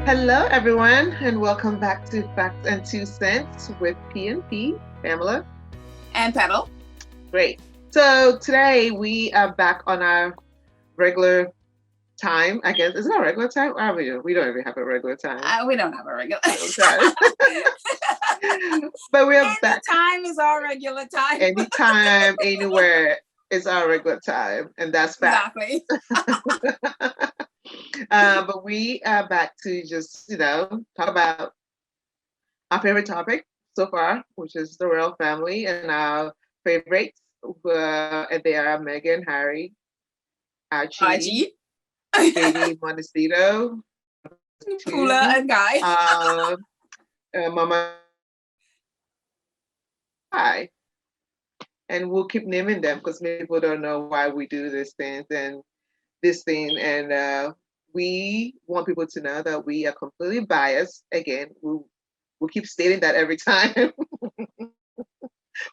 Hello, everyone, and welcome back to Facts and Two Cents with P and P, Pamela. And Petal. Great. So today we are back on our regular time, I guess. Is it our regular time? We don't even have a regular time. We don't have a regular time. But we're back. Time is our regular time. Anytime, anywhere is our regular time. And that's fact. Exactly. But we are back to just, talk about our favorite topic so far, which is the royal family and our favorites. And they are Meghan, Harry, Archie, Baby Montecito, Pula and Guy. Mama. Hi. And we'll keep naming them because many people don't know why we do this thing. And we want people to know that we are completely biased. Again, we'll keep stating that every time.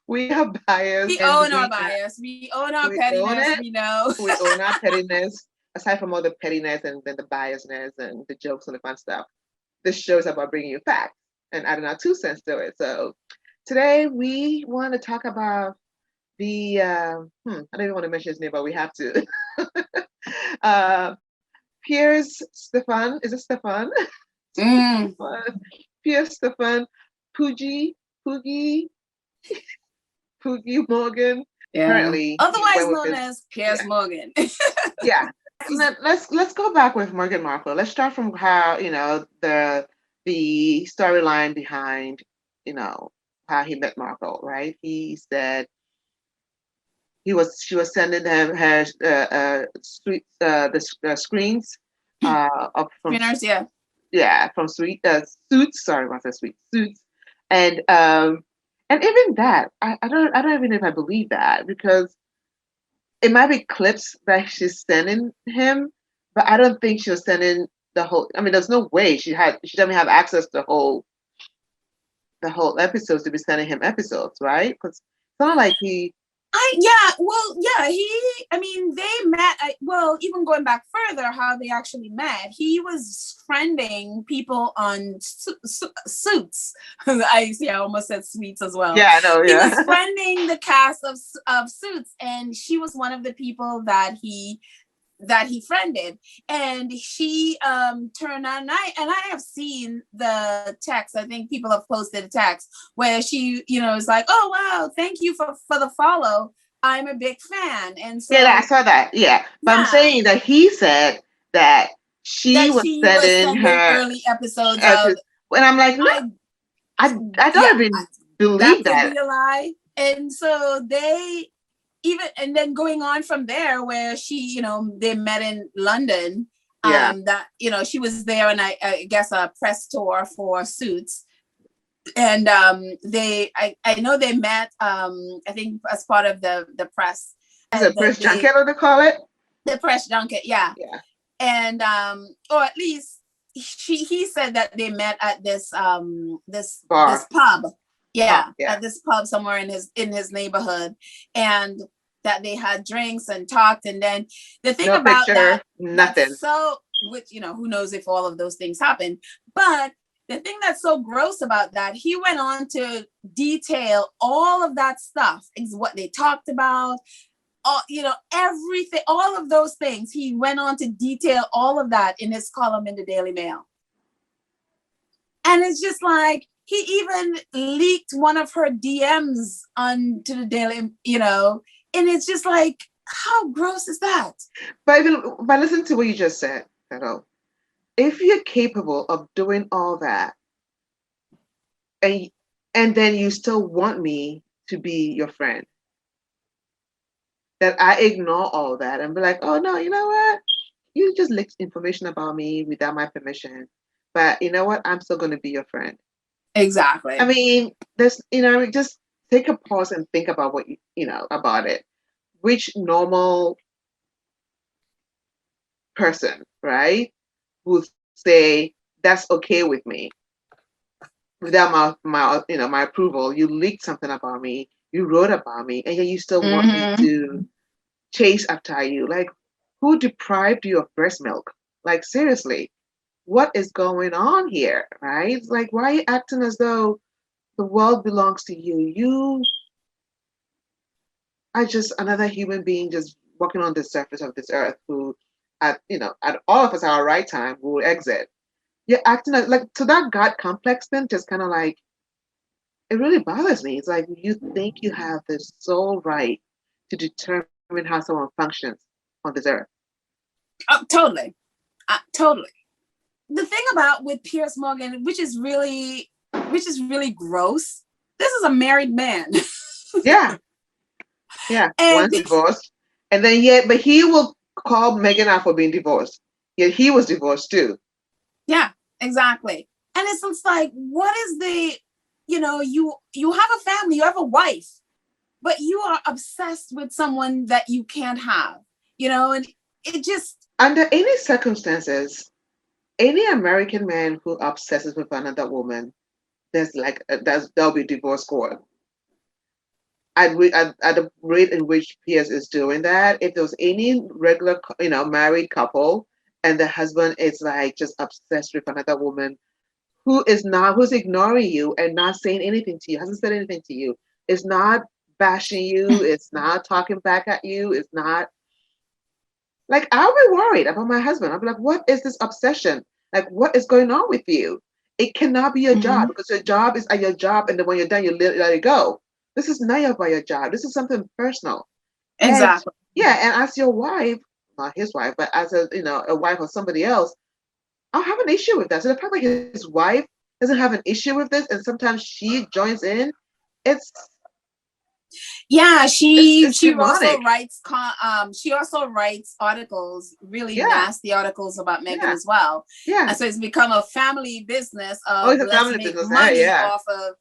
We are biased. We own our bias. We own our pettiness. We know. We own our pettiness. Aside from all the pettiness and then the biasness and the jokes and the fun stuff, this show is about bringing you facts and adding our 2 cents to it. So today we want to talk about the I don't even want to mention his name, but we have to. Piers Stefan, is it Stefan? Piers Stefan, Poogie Morgan. Yeah. Currently, otherwise known as Piers Morgan. Yeah. Let's go back with Meghan Markle. Let's start from how the storyline behind how he met Markle. Right? He said she was sending him her screens up from screeners, from Suits. Sorry, I said Suits, and even that I don't even know if I believe that, because it might be clips that she's sending him, but I don't think she was sending the whole. I mean, there's no way she doesn't have access to the whole episodes to be sending him episodes, right? Because it's not like he. They met. Even going back further, how they actually met, he was friending people on Suits. I almost said Sweets as well. Yeah, I know. Yeah. He was friending the cast of Suits, and she was one of the people that he friended, and she turned on. I have seen the text. I think people have posted a text where she is like, oh wow, thank you for the follow, I'm a big fan. And so I saw that. But I'm saying that he said that she was sending her early episodes of, and I'm like, no, I don't even believe that. Could be a lie. And so and then going on from there, where she, they met in London. That she was there, and I guess a press tour for Suits, and I know they met. I think as part of the press. The press junket, what they call it? The press junket, yeah. And or at least he said that they met at this bar. This pub. At this pub somewhere in his neighborhood, and that they had drinks and talked. And then the thing about picture, that, nothing. So, which who knows if all of those things happen, but the thing that's so gross about that, he went on to detail all of that stuff, is what they talked about, everything, all of those things. He went on to detail all of that in his column in the Daily Mail. And it's just like, he even leaked one of her DMs onto the Daily, and it's just like, how gross is that? But listen to what you just said, Petal. If you're capable of doing all that, and then you still want me to be your friend, that I ignore all that and be like, oh no, you know what? You just leaked information about me without my permission. But you know what? I'm still going to be your friend. Exactly. I mean, there's, just take a pause and think about what about it. Which normal person, right, would say that's okay with me without my approval? You leaked something about me, you wrote about me, and yet you still want me to chase after you. Like, who deprived you of breast milk? Like, seriously. what is going on here, right? It's like, why are you acting as though the world belongs to you? You are just another human being just walking on the surface of this earth who, at all of us our right time will exit. You're acting like, so that God complex thing just kind of like, it really bothers me. It's like you think you have the sole right to determine how someone functions on this earth. Oh, totally. Totally. The thing about with Piers Morgan, which is really gross, this is a married man. Yeah, yeah. And Once divorced, and then yet, but he will call Meghan out for being divorced. Yet he was divorced too. yeah, exactly. And it's just like, what is the, you have a family, you have a wife, but you are obsessed with someone that you can't have, and it just, Under any circumstances, any American man who obsesses with another woman, there'll be divorce court. At the rate in which Pierce is doing that, if there was any regular, married couple, and the husband is like just obsessed with another woman who's ignoring you and not saying anything to you, hasn't said anything to you, is not bashing you, it's not talking back at you, it's not like, I'll be worried about my husband. I'll be like, what is this obsession? Like, what is going on with you? It cannot be your job, because your job is at your job, and then when you're done, you let it go. This is not about your job. This is something personal. And exactly. yeah, and as your wife, not his wife, but as a wife of somebody else, I'll have an issue with that. So the fact that his wife doesn't have an issue with this, and sometimes she joins in, it's Yeah, she it's she also demonic. writes she also writes articles, really Yeah, nasty articles about Meghan yeah, as well. yeah. And so it's become a family business Oh, of it's a let's family make business. money Yeah. off of,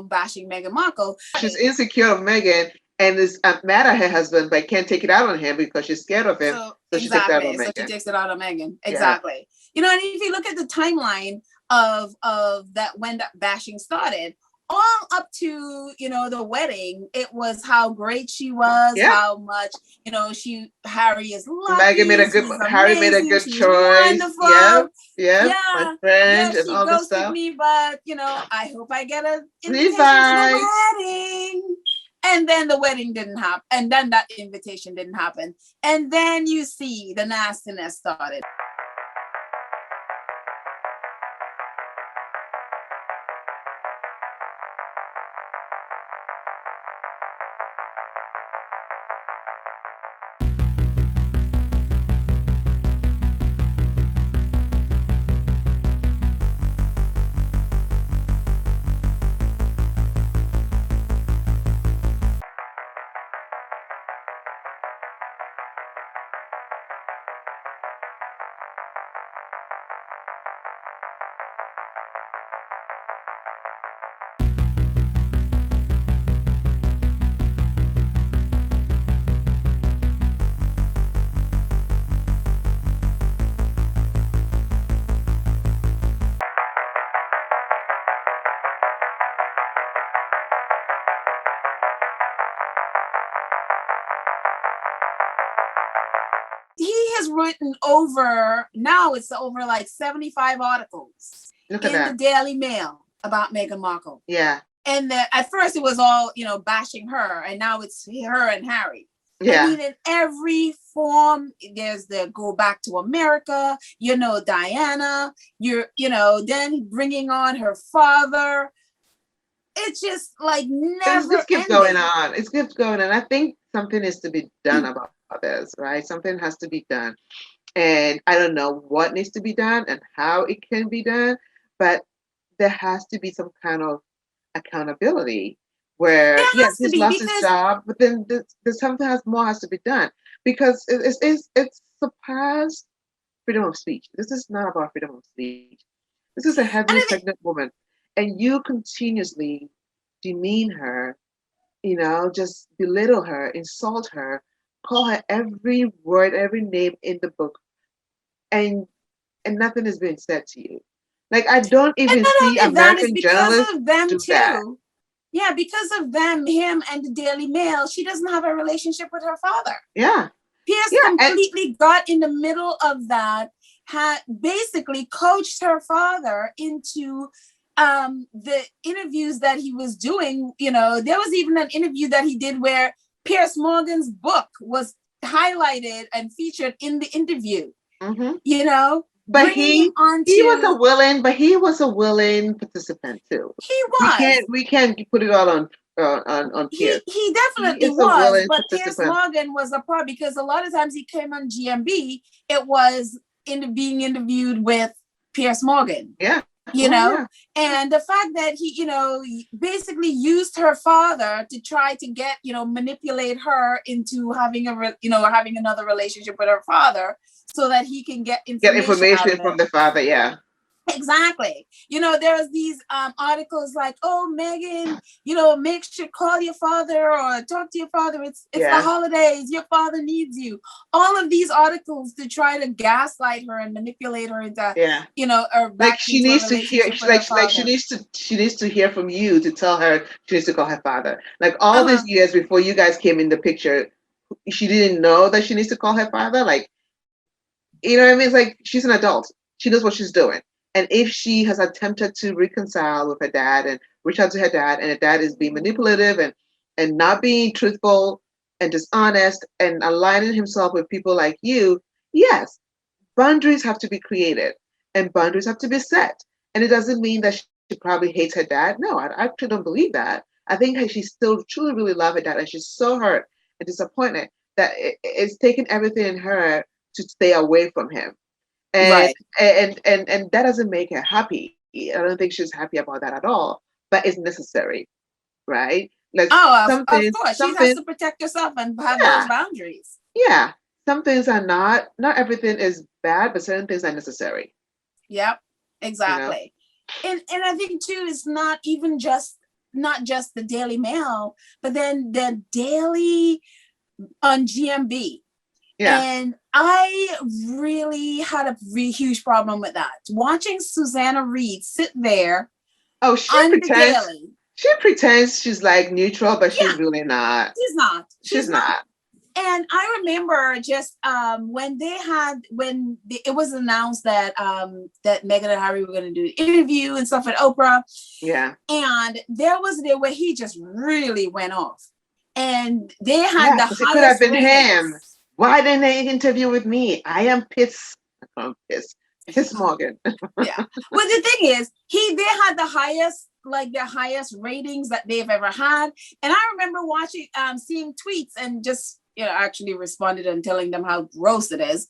bashing Meghan Markle. She's insecure of Megan and is mad at her husband, but can't take it out on him because she's scared of him. So So she takes it out on exactly. So she Megan. takes it out on Meghan. Yeah. Exactly. And if you look at the timeline of that when that bashing started, all up to the wedding, it was how great she was, Yeah. how much Harry is Megan made lucky, a good. she's Harry made a amazing, good she's choice. Yep. wonderful. Yep. My Yeah, friend yes, and she all this ghosted stuff. me, but I hope I get an invitation to Levi. the wedding. And then the wedding didn't happen, and then that invitation didn't happen, and then you see the nastiness started. He has written it's over like 75 articles Look at in the that. Daily Mail about Meghan Markle. Yeah. And at first it was all, bashing her, and now it's her and Harry. I Yeah. mean, in every form, there's the go back to America, Diana, then bringing on her father. It's just like It never just keeps going ending. on. It keeps going on. I think something is to be done about this, right? Something has to be done. And I don't know what needs to be done and how it can be done, but there has to be some kind of accountability There where, yes, has to he's be, lost his because job, but then there's something more has to be done because it's surpassed freedom of speech. This is not about freedom of speech. This is a heavily and pregnant woman, and you continuously demean her, just belittle her, insult her, call her every word, every name in the book, and nothing is being said to you. Like, I don't even not see only that, it's American because journalists of them do that. too. Yeah, because of them, him and the Daily Mail, she doesn't have a relationship with her father. Yeah. Pierce Yeah. And completely got in the middle of that, had basically coached her father into the interviews that he was doing. You know, there was even an interview that he did where Piers Morgan's book was highlighted and featured in the interview. Mm-hmm. You know, But bringing him onto. he was a willing participant too. He was. We can't put it all on Piers. He He definitely is a was, willing but Piers participant. Morgan was a part because a lot of times he came on GMB, it was being interviewed with Piers Morgan. Yeah. You know, and the fact that he, you know, basically used her father to try to get, you know, manipulate her into having having another relationship with her father so that he can get information from the father. Yeah. Exactly. You know, there's these articles like, oh, Meghan, you know, make sure call your father or talk to your father. It's the holidays. Your father needs you. All of these articles to try to gaslight her and manipulate her into, you know, or back like she needs to hear. She needs to hear from you to tell her she needs to call her father. Like all these years before you guys came in the picture, she didn't know that she needs to call her father. Like, you know what I mean? It's like she's an adult. She knows what she's doing. And if she has attempted to reconcile with her dad and reach out to her dad, and her dad is being manipulative and not being truthful and dishonest and aligning himself with people like you, yes, boundaries have to be created and boundaries have to be set. And it doesn't mean that she probably hates her dad. No, I actually don't believe that. I think she still truly, really loves her dad, and she's so hurt and disappointed that it's taken everything in her to stay away from him. And and that doesn't make her happy. I don't think she's happy about that at all. But it's necessary, right? Like of course, she has to protect herself and have those boundaries. Yeah, some things are not everything is bad, but certain things are necessary. Yep, exactly. You know? And I think too, it's not just the Daily Mail, but then the Daily on GMB. Yeah. And I really had a huge problem with that. Watching Susanna Reid sit there. Oh, she pretends she's like neutral, but she's really not. She's not. And I remember just when it was announced that that Meghan and Harry were going to do an interview and stuff at Oprah. Yeah. And there was there where he just really went off. And they had the highest it could have been him. Why didn't they interview with me? I am pissed. Piers Morgan. Yeah. Well, the thing is, they had the highest ratings that they've ever had. And I remember watching, seeing tweets and just, you know, actually responded and telling them how gross it is.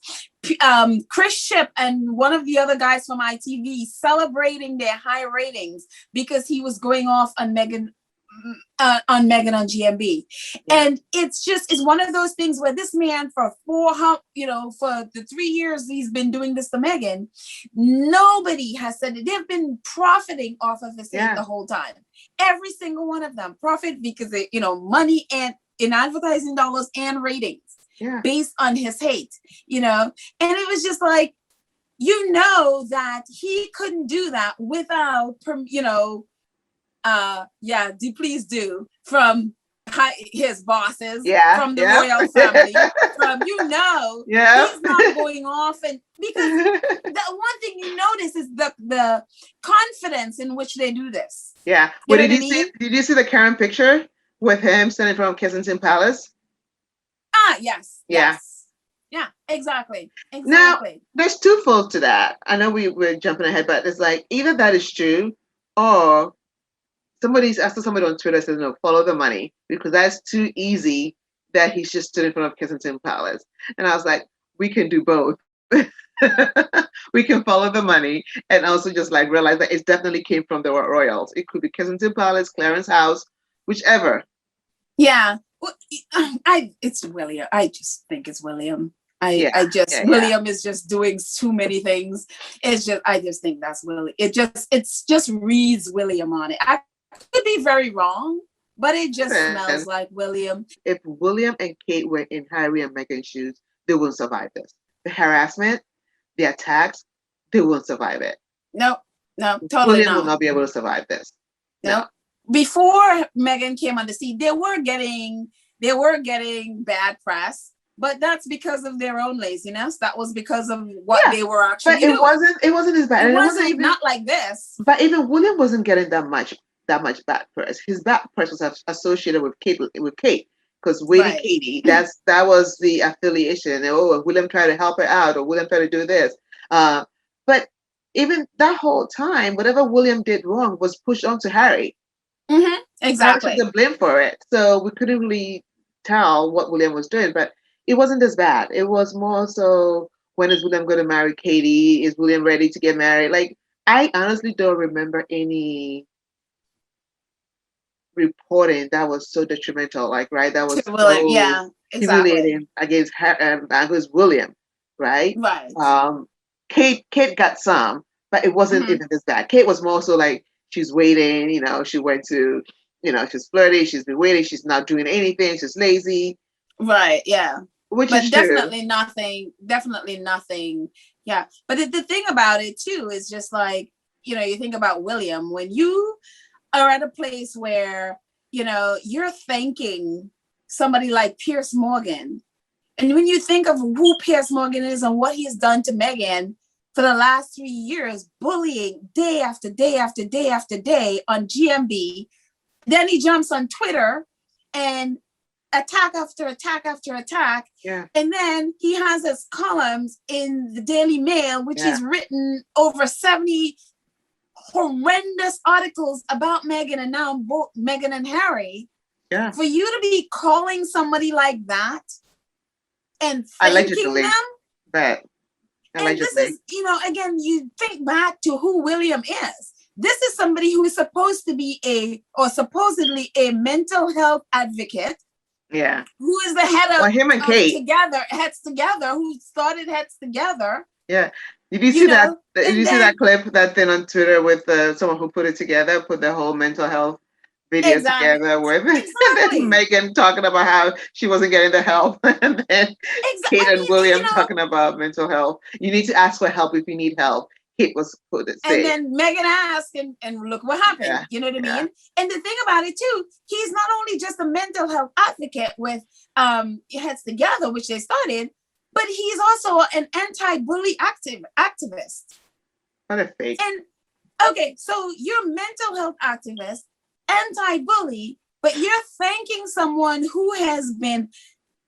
Chris Ship and one of the other guys from ITV celebrating their high ratings because he was going off on Meghan on GMB. And it's one of those things where this man for the 3 years he's been doing this to Meghan, nobody has said it. They've been profiting off of his hate the whole time. Every single one of them profit because they, you know, money and in advertising dollars and ratings based on his hate, you know. And it was just like, you know, that he couldn't do that without, you know, please do from his bosses, from the royal family, from he's not going off. And because the one thing you notice is the confidence in which they do this. Yeah. Well, did you see the current picture with him standing in front of Kensington Palace? Yes. Yeah, exactly. Now, there's two folds to that. I know we're jumping ahead, but it's like either that is true or somebody on Twitter says, no, follow the money, because that's too easy that he's just stood in front of Kensington Palace. And I was like, we can do both. We can follow the money and also just like realize that it definitely came from the royals. It could be Kensington Palace, Clarence House, whichever. Yeah. Well, it's William. I just think it's William. William is just doing too many things. I just think that's William. It just reads William on it. I could be very wrong, but it just smells like William. If William and Kate were in Harry and Meghan's shoes, they wouldn't survive this. The harassment, the attacks, they wouldn't survive it. No, totally William will not be able to survive this. No. Before Meghan came on the scene, they were getting bad press but that's because of their own laziness. That was because of what they were actually but it wasn't as bad. It And wasn't even, not like this. But even William wasn't getting that much bad press. His bad press was associated with Kate, because Wady Katie, that was the affiliation. Oh, William tried to help her out, or William tried to do this. But even that whole time, whatever William did wrong was pushed on to Harry. Mm-hmm. Exactly. Harry took the blame for it, so we couldn't really tell what William was doing. But it wasn't as bad. It was more so, when is William going to marry Katie? Is William ready to get married? Like, I honestly don't remember any reporting that was so detrimental, like, right, that was William, so yeah, exactly, humiliating against William, right? Right. Kate got some, but it wasn't Mm-hmm. even as bad. Kate was more so like, she's waiting, she went to, she's flirty, she's been waiting, she's not doing anything, she's lazy. Right, yeah. Which but is definitely true. definitely nothing. Yeah. But the thing about it too is just like, you think about William, when you are at a place where, you're thanking somebody like Piers Morgan. And when you think of who Piers Morgan is and what he's done to Meghan for the last 3 years, bullying day after day after day after day on GMB, then he jumps on Twitter and attack after attack after attack. Yeah. And then he has his columns in the Daily Mail, which is written over 70 horrendous articles about Meghan, and now both Meghan and Harry. Yeah. For you to be calling somebody like that and thanking them. But and this is, again, you think back to who William is. This is somebody who is supposed to be supposedly a mental health advocate. Yeah. Who is the head of him and Kate Heads Together, who started Heads Together. Yeah. Did you see that? Did you see that clip, that thing on Twitter with someone who put it together, put the whole mental health video together with Meghan talking about how she wasn't getting the help, and then Kate and William talking about mental health. You need to ask for help if you need help. Kate was put it. And then Meghan asked, and look what happened. Yeah. You know what I mean? And the thing about it too, he's not only just a mental health advocate with Heads Together, which they started, but he's also an anti-bully activist. What a fake. And okay, so you're a mental health activist, anti-bully, but you're thanking someone who has been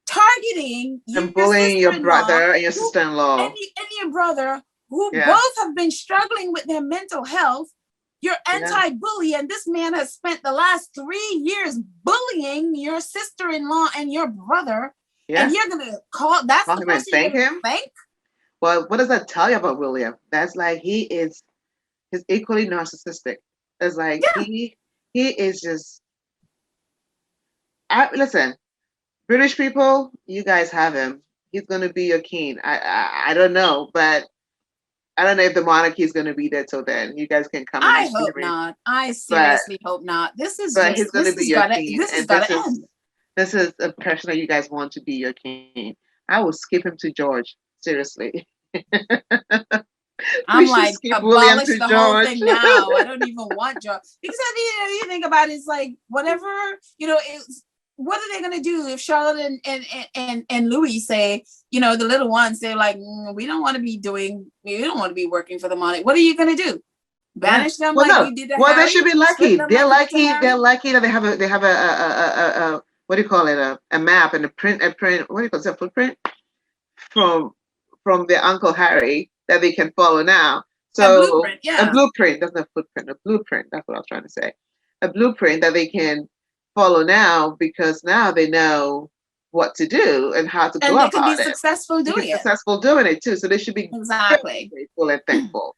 targeting and bullying your brother and your sister-in-law and your brother, who both have been struggling with their mental health. You're anti-bully, and this man has spent the last 3 years bullying your sister-in-law and your brother. Yeah. And you're gonna call the person thank him? Thank? Well, what does that tell you about William? That's like he's equally narcissistic. It's like he is just. Listen, British people, you guys have him. He's gonna be your king. I don't know, but I don't know if the monarchy is gonna be there till then. You guys can come. I hope not. I seriously hope not. This is. But he's gonna be your king. This has got to end. This is a person that you guys want to be your king. I will skip him to George. Seriously. I'm like, abolish the whole thing now. I don't even want George. Because you think about it, it's like, whatever, what are they going to do if Charlotte and Louis say, the little ones, they're like, we don't want to be working for the monarchy. What are you going to do? Banish them we did to Harry? They should be lucky. They're lucky. They're lucky that they have a what do you call it? A map and a print. What do you call it? A footprint from their Uncle Harry that they can follow now. So a blueprint, yeah. A blueprint. That's not a footprint. A blueprint. That's what I was trying to say. A blueprint that they can follow now, because now they know what to do and how to go about it. And they can be successful doing it too. So they should be exactly grateful and thankful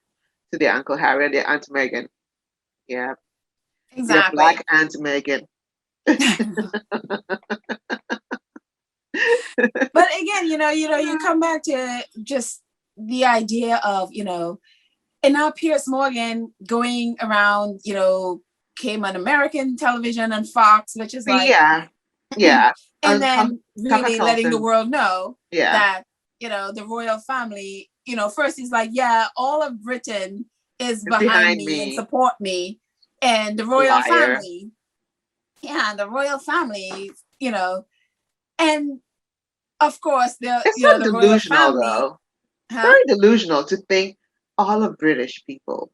to their Uncle Harry and their Aunt Meghan. Yeah. Exactly. Their black Aunt Meghan. But again, you come back to just the idea of, and now Piers Morgan going around, came on American television and Fox, which is like, and then really letting the world know that, the royal family, first he's like, all of Britain is behind me and support me. And the royal family, and, of course, It's so the royal delusional, family, though. huh? Very delusional to think all of British people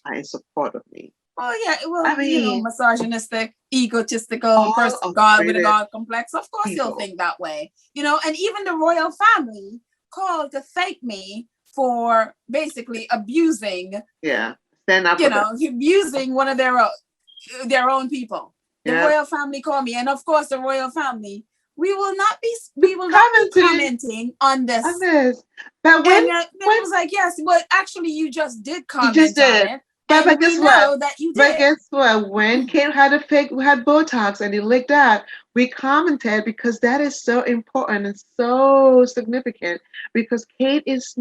are in support of me. Oh yeah, I well, mean, misogynistic, egotistical all person, of God with a British God complex. Of course, he'll people. think that way. And even the royal family called to thank me for basically abusing, Yeah, stand up for them. abusing one of their own people. The Yeah, royal family called me, and of course, the royal family. We will not be commenting commenting on on this. this. But And then when it was like, yes, well, actually, you just did you just comment on did. it, But and guess we what? know that you But did. guess what? When Kate had Botox and he licked out, we commented because that is so important and so significant because Kate is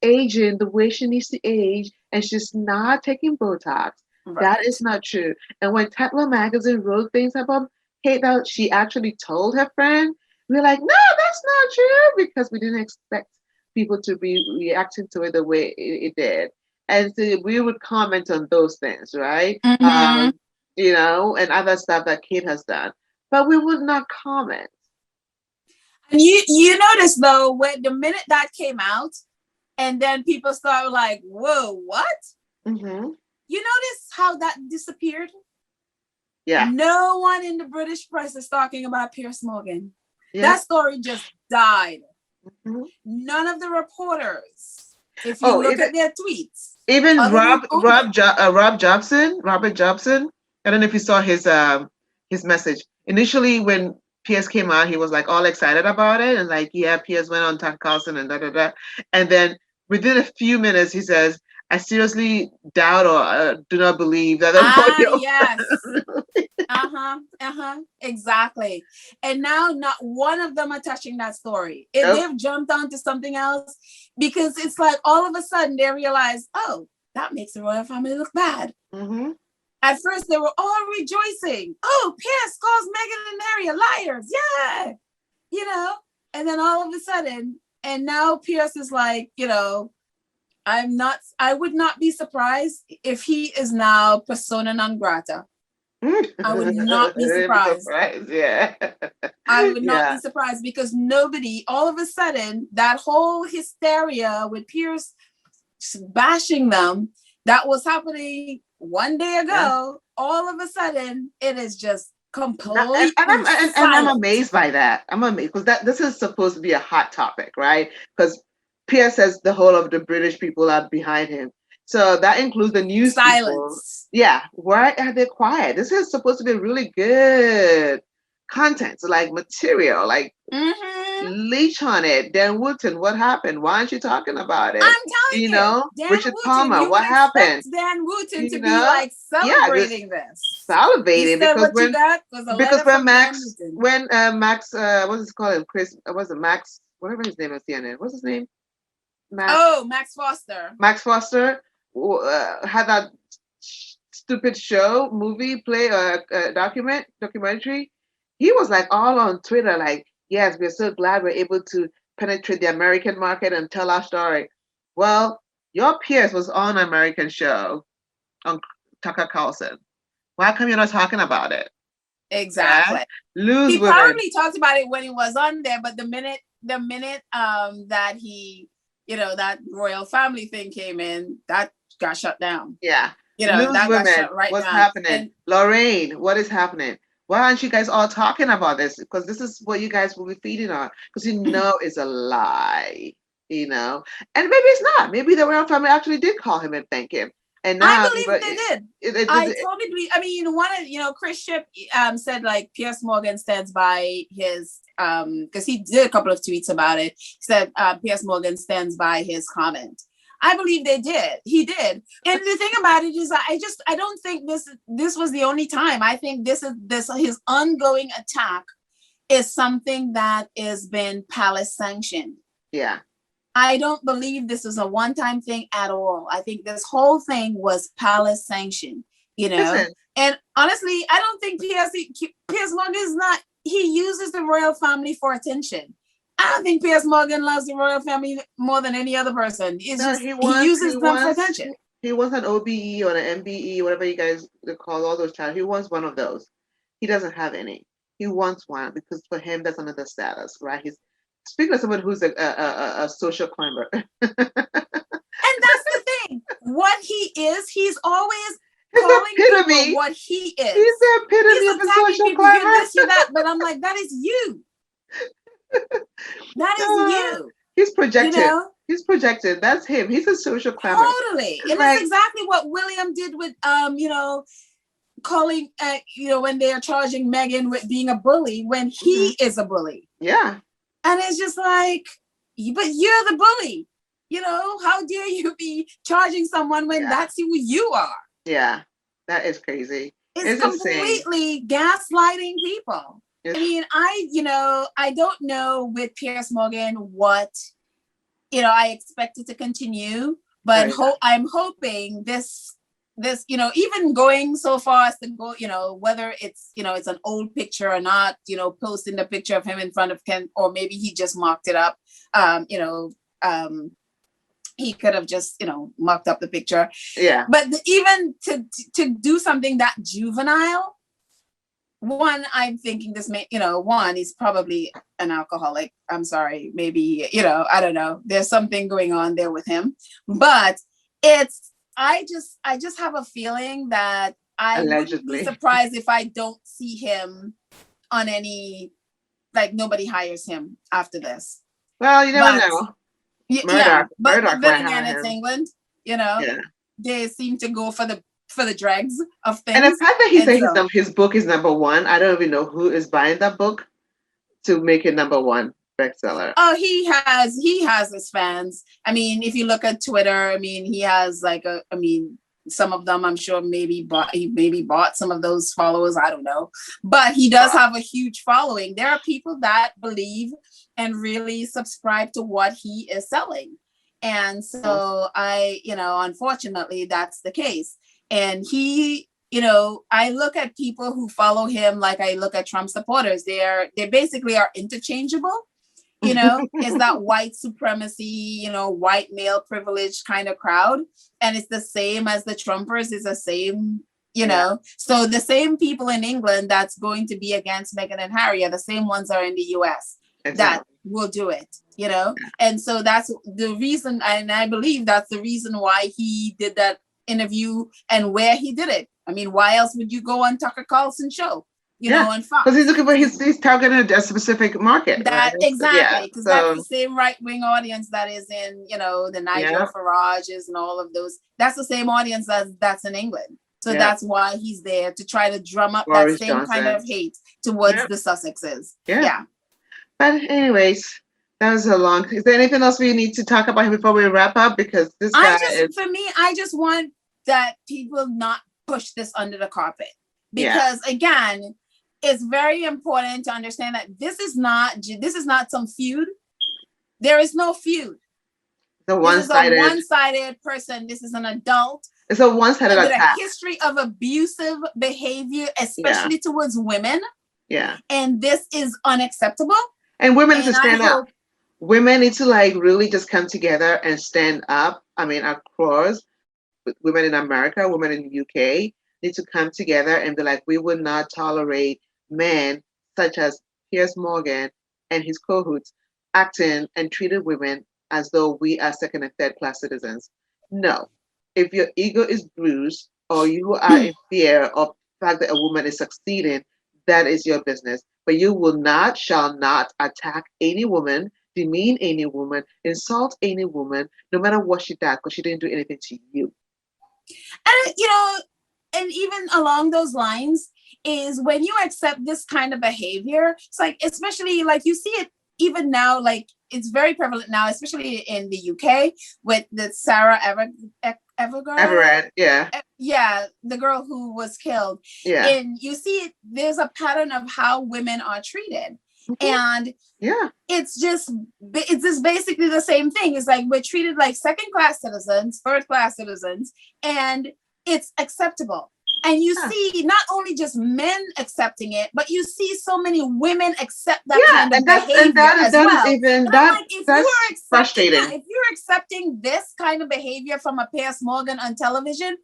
aging the way she needs to age and she's not taking Botox. That is Right. not true. And when Tetler magazine wrote things about Kate that she actually told her friend, we are like, no, that's not true because we didn't expect people to be reacting to it the way it did. And so we would comment on those things, right? Mm-hmm. And other stuff that Kate has done, but we would not comment. And you notice though, when the minute that came out, and then people started like, "Whoa, what?" Hmm. You notice how that disappeared? Yeah, No one in the British press is talking about Piers Morgan. yeah. That story just died. Hmm. None of the reporters, if you Oh, look at their tweets, even other than Oprah. Robert Jobson. I don't know if you saw his message initially when Piers came out. He was like all excited about it and like, yeah, Piers went on Tucker Carlson and da da da. And then within a few minutes, he says, "I seriously doubt or do not believe that the Ah, royal." yes. Exactly. And now not one of them are touching that story. If Nope. they've jumped onto something else, because it's like all of a sudden they realize, oh, that makes the royal family look bad. Hmm. At first they were all rejoicing. Oh, Piers calls Meghan and Harry liars. Yeah. You know, and then all of a sudden, and now Piers is like, I would not be surprised if he is now persona non grata. I would not be surprised. Surprise, yeah. I would not be Yeah. surprised because nobody, all of a sudden, that whole hysteria with Piers bashing them that was happening one day Yeah. ago, all of a sudden, it is just And completely I'm silent. amazed by that. I'm amazed because that this is supposed to be a hot topic, right? Because Pierre says the whole of the British people are behind him, so that includes the news people. Silence. Yeah, why are they quiet? This is supposed to be really good content, so like material, like Mm-hmm. leech on it. Dan Wootton, what happened? Why aren't you talking about I'm it? telling you, Dan Richard Wooten, Palmer, you would what happened? expect Dan Wooten to be know, like yeah, just celebrating this. salivating Instead, because what you got was a because letter from Dan Wooten. when Max what's his called him Chris was it Max whatever his name is CNN what's his name Max Oh, Max Foster. Max Foster had that stupid show movie play documentary. He was like all on Twitter like, yes, we're so glad we're able to penetrate the American market and tell our story. Well, your peers was on an American show on Tucker Carlson. Why come you're not talking about it? Yeah. Exactly. Lose He women. probably talked about it when he was on there, but the minute that he, that royal family thing came in, that got shut down. Yeah. Lose That got women. shut right What's down. happening? And Lorraine, what is happening? Why aren't you guys all talking about this? Because this is what you guys will be feeding on. Because it's a lie. And maybe it's not. Maybe the royal family actually did call him and thank him. And I now believe they did. I totally believe. I mean, Chris Ship said like Piers Morgan stands by his because he did a couple of tweets about it. He said Piers Morgan stands by his comment. I believe they did. He did. And the thing about it is, I don't think this was the only time. I think this his ongoing attack is something that has been palace sanctioned. Yeah. I don't believe this is a one-time thing at all. I think this whole thing was palace sanctioned, Listen. And honestly, I don't think Piers Morgan is not, he uses the royal family for attention. I don't think Piers Morgan loves the royal family more than any other person. It's No, just, he uses them for attention. he was an OBE or an MBE, whatever you guys call all those channels. He wants one of those. He doesn't have any. He wants one because for him that's another status, right? Speaking of someone who's a social climber, And that's the thing. What he is, he's always he's the calling people epitome. what he He's is. the epitome He's of a attacking social people, you're climber. this, you're that. But I'm like, that is you. That is Ah, you. he's You projected. know? He's projected. That's him. He's a social climber. Totally. It's And it's like, exactly what William did with calling when they are charging Meghan with being a bully when mhm, he is a bully. yeah, And it's just like, but you're the bully. How dare you be charging someone when yeah, that's who you are? yeah. That is crazy. It's It's insane. completely gaslighting people. I It's, mean, I don't know with Piers Morgan what, I expect it to continue, oh but yeah. I'm hoping this, even going so far as to go, whether it's an old picture or not, posting the picture of him in front of Ken, or maybe he just mocked it up. Um, you know, um, he could have just, mocked up the picture. Yeah. But even to do something that juvenile, one, I'm thinking this may, one, he's probably an alcoholic. I'm sorry, maybe, I don't know. There's something going on there with him. But I just have a feeling that I wouldn't be Allegedly. surprised if I don't see him on any, like nobody hires him after this. Well, you never But know. yeah, Murdoch. but Murdoch then might again, hire it's him. England, Yeah. they seem to go for the dregs of And the things. fact that he And said so his book is number one, I don't even know who is buying that book to make it number one bestseller. oh, he has his fans. I mean, if you look at Twitter, I mean, he has some of them I'm sure he maybe bought some of those followers. I don't know. But he does have a huge following. There are people that believe and really subscribe to what he is selling. And so unfortunately that's the case. And I look at people who follow him like I look at Trump supporters. They basically are interchangeable. Is that white supremacy, white male privilege kind of crowd. And it's the same as the Trumpers, is the same, Yeah. So the same people in England that's going to be against Meghan and Harry are the same ones are in the US that Exactly. will do it, And so that's the reason, and I believe that's the reason why he did that interview and where he did it. I mean, why else would you go on Tucker Carlson's show, Yeah. on Because he's Fox? looking for he's targeting a specific market, right? That Yeah. exactly, because that's So the same right-wing audience that is in, the Nigel yeah, Farages and all of those. That's the same audience that's in England. So yeah. that's why he's there, to try to drum up that Boris same kind of Johnson. hate towards Yeah. the Sussexes. Yeah. Yeah. But anyways, that was a long. Is there anything else we need to talk about before we wrap up? Because this guy is. For me, I just want that people not push this under the carpet, Yeah. because again, it's very important to understand that this is not some feud. There is no feud. The This is a one-sided. one-sided person. This is an adult It's a one-sided with attack. a history of abusive behavior, Yeah. especially towards women. Yeah. And this is unacceptable. And women need to And stand up. Women need to really just come together and stand up. I mean, across women in America, women in the UK need to come together and be like, we will not tolerate men such as Piers Morgan and his cohorts acting and treating women as though we are second and third class citizens. No. If your ego is bruised or you are in fear of the fact that a woman is succeeding, that is your business. But you shall not attack any woman, demean any woman, insult any woman, no matter what she does, because she didn't do anything to you. And and even along those lines is when you accept this kind of behavior, it's like, especially like you see it even now, like it's very prevalent now, especially in the UK with the Sarah Everett, yeah. Yeah, the girl who was killed. Yeah. And you see it, there's a pattern of how women are treated. Mm-hmm. And yeah, it's just basically the same thing. It's like we're treated like second class citizens, third class citizens, and it's acceptable. And you see not only just men accepting it, but you see so many women accept that kind of behavior as well. That's frustrating. If you're accepting this kind of behavior from a Piers Morgan on television,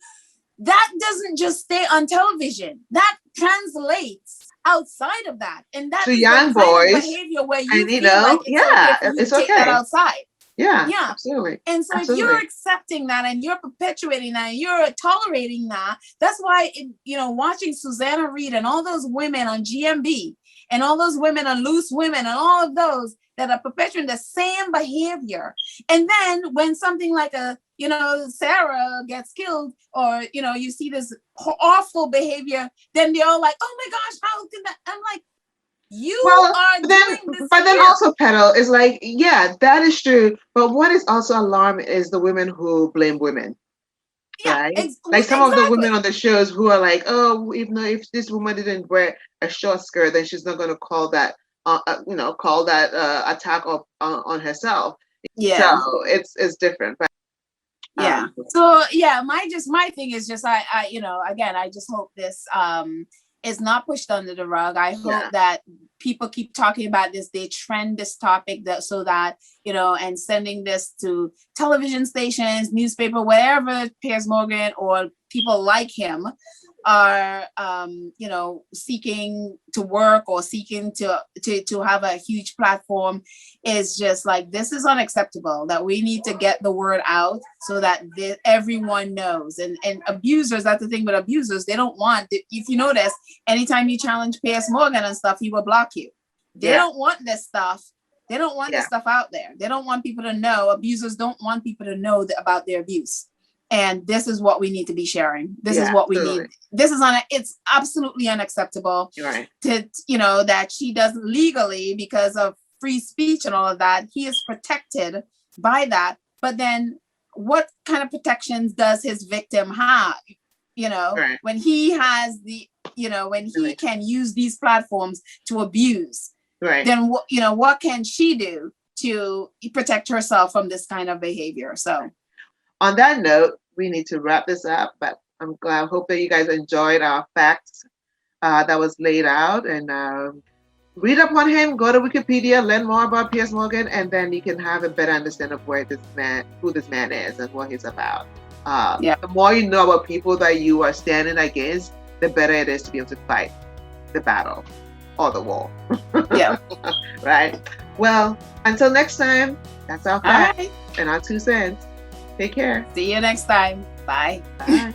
that doesn't just stay on television. That translates outside of that. And that to is the young kind of boys. behavior where you And, feel like it's okay for you it's to take that okay. outside. Yeah, Yeah. absolutely. And so Absolutely. if you're accepting that and you're perpetuating that and you're tolerating that, that's why, watching Susanna Reid and all those women on GMB and all those women on Loose Women and all of those that are perpetuating the same behavior. And then when something like Sarah gets killed, or, you see this awful behavior, then they're all like, oh my gosh, how can that? I'm like, but then also, Petal, is like, yeah, that is true. But what is also alarming is the women who blame women. Yeah, right? Like some of the women on the shows who are like, oh, if this woman didn't wear a short skirt, then she's not going to call that, attack on herself. Yeah. So it's different. But, yeah. So yeah, my thing is just I again, I just hope this is not pushed under the rug. I hope that people keep talking about this. They trend this topic so that, and sending this to television stations, newspaper, wherever Piers Morgan or people like him are, seeking to work or seeking to have a huge platform, is just like, this is unacceptable, that we need to get the word out so that everyone knows. And abusers, that's the thing with abusers, they don't want, if you notice, anytime you challenge Piers Morgan and stuff, he will block you. They don't want this stuff. They don't want this stuff out there. They don't want people to know. Abusers don't want people to know about their abuse. And this is what we need to be sharing. This is what we need. This is it's absolutely unacceptable to, that she does legally, because of free speech and all of that. He is protected by that. But then what kind of protections does his victim have? When he has when he can use these platforms to abuse, then what can she do to protect herself from this kind of behavior? So on that note, we need to wrap this up, but I hope that you guys enjoyed our facts that was laid out, and read up on him, go to Wikipedia, learn more about Piers Morgan, and then you can have a better understanding of who this man is and what he's about. The more you know about people that you are standing against, the better it is to be able to fight the battle or the war. Yeah. Right. Well, until next time, that's our fact and our 2 cents. Take care. See you next time. Bye. Bye.